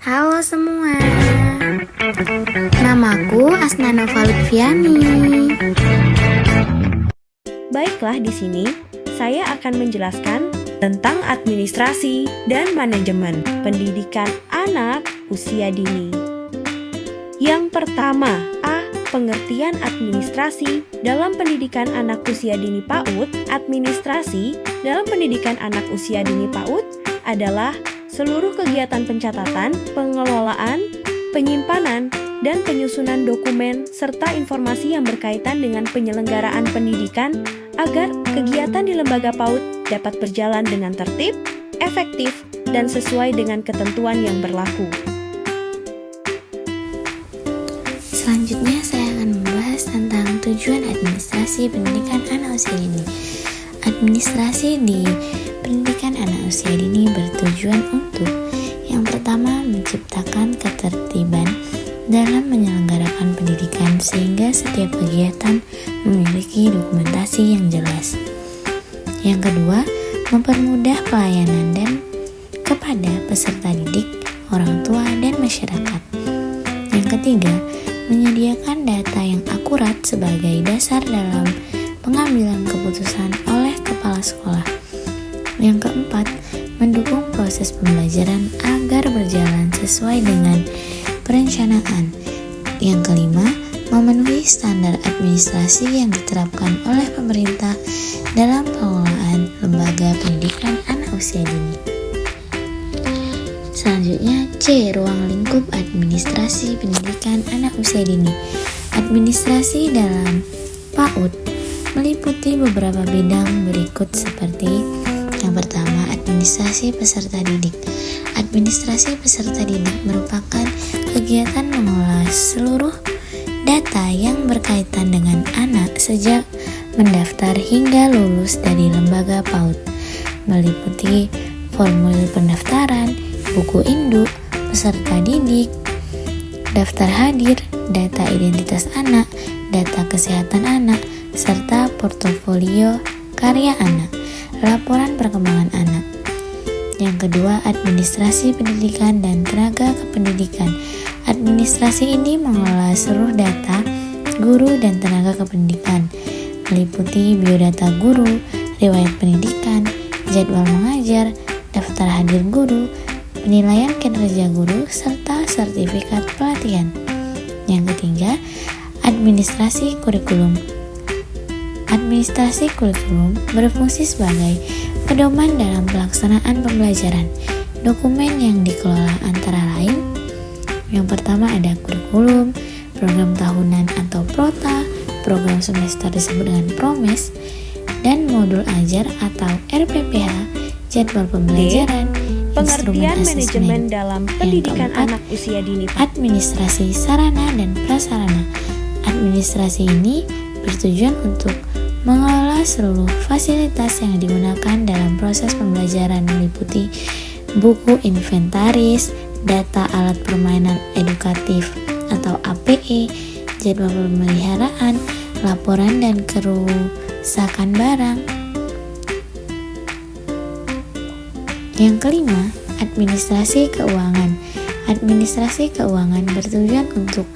Halo semua, namaku Asna Nova Lutfiani. Baiklah, di sini saya akan menjelaskan tentang administrasi dan manajemen pendidikan anak usia dini. Yang pertama, pengertian administrasi dalam pendidikan anak usia dini PAUD. Administrasi dalam pendidikan anak usia dini PAUD adalah seluruh kegiatan pencatatan, pengelolaan, penyimpanan, dan penyusunan dokumen serta informasi yang berkaitan dengan penyelenggaraan pendidikan agar kegiatan di lembaga PAUD dapat berjalan dengan tertib, efektif, dan sesuai dengan ketentuan yang berlaku. Selanjutnya saya akan membahas tentang tujuan administrasi pendidikan anak usia dini. Administrasi di pendidikan anak usia dini bertujuan untuk yang pertama menciptakan ketertiban dalam menyelenggarakan pendidikan sehingga setiap kegiatan memiliki dokumentasi yang jelas. Yang kedua, mempermudah pelayanan dan kepada peserta didik, orang tua, dan masyarakat. Yang ketiga, menyediakan data yang akurat sebagai dasar dalam pengambilan keputusan oleh kepala sekolah. Yang keempat, mendukung proses pembelajaran agar berjalan sesuai dengan perencanaan. Yang kelima, memenuhi standar administrasi yang diterapkan oleh pemerintah dalam pengelolaan lembaga pendidikan anak usia dini. Selanjutnya, C. Ruang lingkup administrasi pendidikan anak usia dini. Administrasi dalam PAUD meliputi beberapa bidang berikut seperti yang pertama, administrasi peserta didik. Administrasi peserta didik merupakan kegiatan mengolah seluruh data yang berkaitan dengan anak sejak mendaftar hingga lulus dari lembaga PAUD, meliputi formulir pendaftaran, buku induk, peserta didik, daftar hadir, data identitas anak, data kesehatan anak, serta portofolio karya anak, laporan perkembangan anak. Yang kedua, administrasi pendidikan dan tenaga kependidikan. Administrasi ini mengelola seluruh data guru dan tenaga kependidikan, meliputi biodata guru, riwayat pendidikan, jadwal mengajar, daftar hadir guru, penilaian kinerja guru, serta sertifikat pelatihan. Yang ketiga, administrasi kurikulum. Administrasi kurikulum berfungsi sebagai pedoman dalam pelaksanaan pembelajaran. Dokumen yang dikelola antara lain, yang pertama ada kurikulum, program tahunan atau prota, program semester disebut dengan promes, dan modul ajar atau RPPH, jadwal pembelajaran, pengertian manajemen dalam pendidikan anak usia dini. Administrasi sarana dan prasarana. Administrasi ini bertujuan untuk mengelola seluruh fasilitas yang digunakan dalam proses pembelajaran, meliputi buku inventaris, data alat permainan edukatif atau APE, jadwal pemeliharaan, laporan dan kerusakan barang. Yang kelima, administrasi keuangan. Administrasi keuangan bertujuan untuk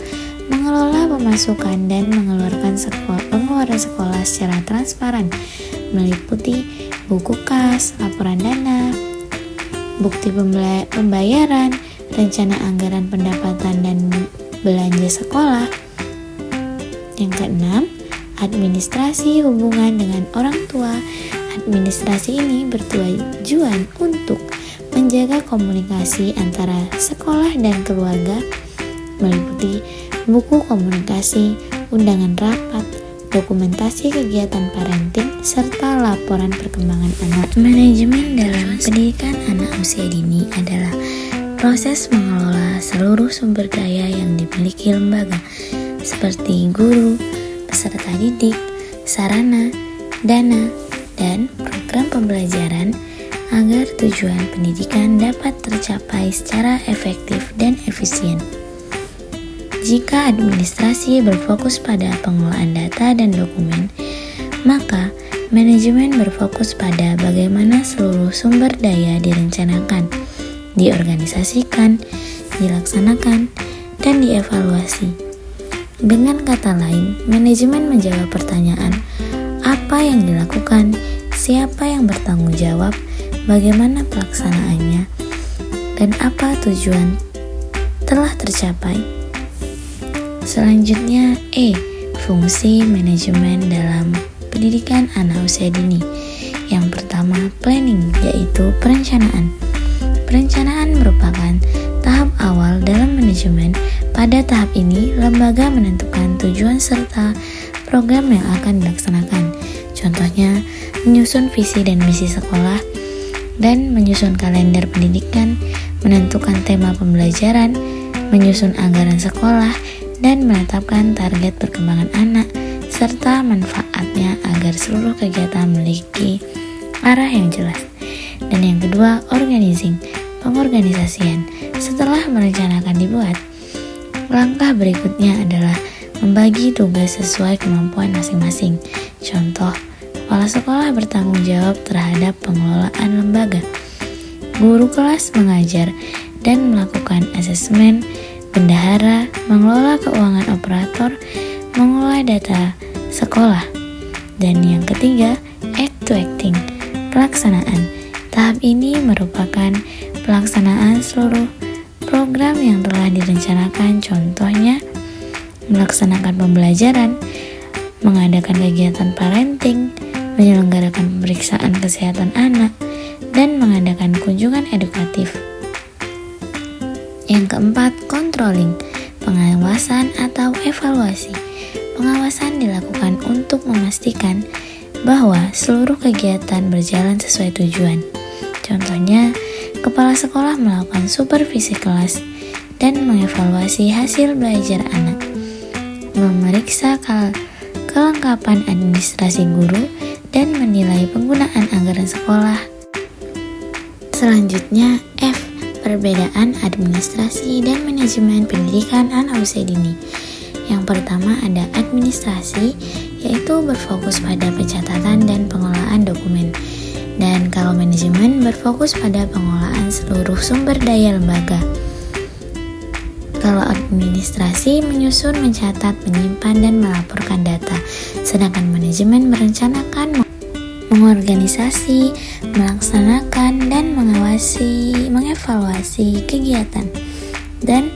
mengelola pemasukan dan pengeluaran sekolah secara transparan, meliputi buku kas, laporan dana, bukti pembayaran, rencana anggaran pendapatan dan belanja sekolah. Yang keenam, administrasi hubungan dengan orang tua. Administrasi ini bertujuan untuk menjaga komunikasi antara sekolah dan keluarga, meliputi buku komunikasi, undangan rapat, dokumentasi kegiatan parenting, serta laporan perkembangan anak. Manajemen dalam pendidikan anak usia dini adalah proses mengelola seluruh sumber daya yang dimiliki lembaga, seperti guru, peserta didik, sarana, dana, dan program pembelajaran agar tujuan pendidikan dapat tercapai secara efektif dan efisien. Jika administrasi berfokus pada pengelolaan data dan dokumen, maka manajemen berfokus pada bagaimana seluruh sumber daya direncanakan, diorganisasikan, dilaksanakan, dan dievaluasi. Dengan kata lain, manajemen menjawab pertanyaan, apa yang dilakukan, siapa yang bertanggung jawab, bagaimana pelaksanaannya, dan apa tujuan telah tercapai. Selanjutnya, fungsi manajemen dalam pendidikan anak usia dini. Yang pertama, planning, yaitu perencanaan. Perencanaan merupakan tahap awal dalam manajemen. Pada tahap ini, lembaga menentukan tujuan serta program yang akan dilaksanakan. Contohnya, menyusun visi dan misi sekolah, dan menyusun kalender pendidikan, menentukan tema pembelajaran, menyusun anggaran sekolah, dan menetapkan target perkembangan anak, serta manfaatnya agar seluruh kegiatan memiliki arah yang jelas. Dan yang kedua, organizing, pengorganisasian. Setelah merencanakan dibuat, langkah berikutnya adalah membagi tugas sesuai kemampuan masing-masing. Contoh, kepala sekolah bertanggung jawab terhadap pengelolaan lembaga. Guru kelas mengajar dan melakukan asesmen. Bendahara mengelola keuangan operator, mengolah data sekolah. Dan yang ketiga, act to acting, pelaksanaan. Tahap ini merupakan pelaksanaan seluruh program yang telah direncanakan, contohnya melaksanakan pembelajaran, mengadakan kegiatan parenting, menyelenggarakan pemeriksaan kesehatan anak, dan mengadakan kunjungan edukatif. Yang keempat, controlling, pengawasan atau evaluasi. Pengawasan dilakukan untuk memastikan bahwa seluruh kegiatan berjalan sesuai tujuan. Contohnya, kepala sekolah melakukan supervisi kelas dan mengevaluasi hasil belajar anak, memeriksa kelengkapan administrasi guru, dan menilai penggunaan anggaran sekolah. Selanjutnya, F. Perbedaan administrasi dan manajemen pendidikan anak usia dini. Yang pertama ada administrasi, yaitu berfokus pada pencatatan dan pengelolaan dokumen. Dan kalau manajemen berfokus pada pengelolaan seluruh sumber daya lembaga. Kalau administrasi menyusun, mencatat, menyimpan, dan melaporkan data. Sedangkan manajemen merencanakan, mengorganisasi, melaksanakan, dan mengevaluasi kegiatan. Dan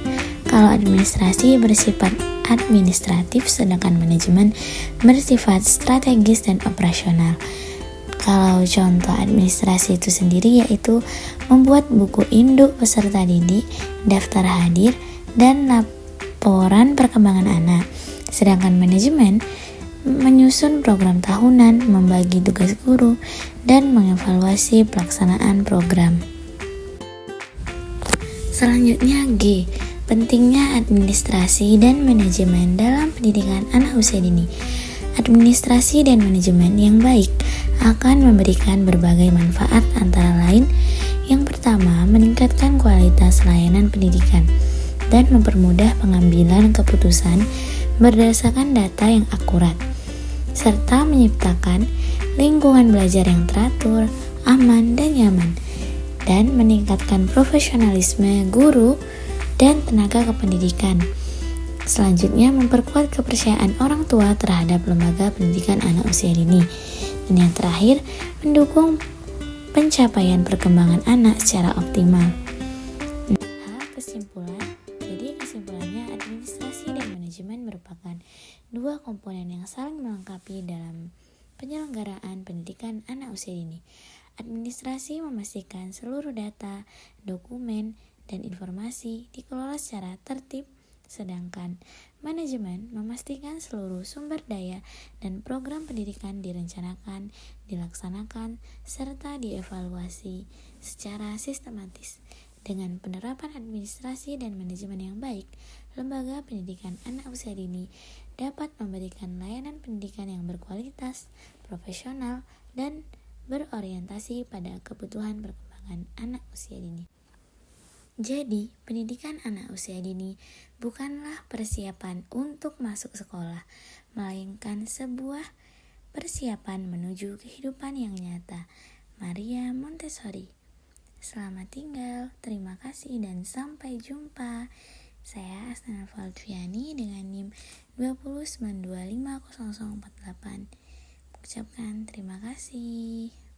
kalau administrasi bersifat administratif, sedangkan manajemen bersifat strategis dan operasional. Kalau contoh administrasi itu sendiri yaitu membuat buku induk peserta didik, daftar hadir, dan laporan perkembangan anak. Sedangkan manajemen menyusun program tahunan, membagi tugas guru, dan mengevaluasi pelaksanaan program. Selanjutnya G. Pentingnya administrasi dan manajemen dalam pendidikan anak usia dini. Administrasi dan manajemen yang baik akan memberikan berbagai manfaat, antara lain yang pertama, meningkatkan kualitas layanan pendidikan dan mempermudah pengambilan keputusan berdasarkan data yang akurat, serta menciptakan lingkungan belajar yang teratur, aman, dan nyaman, dan meningkatkan profesionalisme guru dan tenaga kependidikan. Selanjutnya, memperkuat kepercayaan orang tua terhadap lembaga pendidikan anak usia dini. Dan yang terakhir, mendukung pencapaian perkembangan anak secara optimal. Kesimpulannya, administrasi dan manajemen merupakan dua komponen yang saling melengkapi dalam penyelenggaraan pendidikan anak usia dini. Administrasi memastikan seluruh data, dokumen, dan informasi dikelola secara tertib, sedangkan manajemen memastikan seluruh sumber daya dan program pendidikan direncanakan, dilaksanakan, serta dievaluasi secara sistematis. Dengan penerapan administrasi dan manajemen yang baik, lembaga pendidikan anak usia dini dapat memberikan layanan pendidikan yang berkualitas, profesional, dan berorientasi pada kebutuhan perkembangan anak usia dini. Jadi, pendidikan anak usia dini bukanlah persiapan untuk masuk sekolah, melainkan sebuah persiapan menuju kehidupan yang nyata. Maria Montessori. Selamat tinggal, terima kasih dan sampai jumpa. Saya Asnana Valtriani dengan NIM 2092500048. Mengucapkan terima kasih.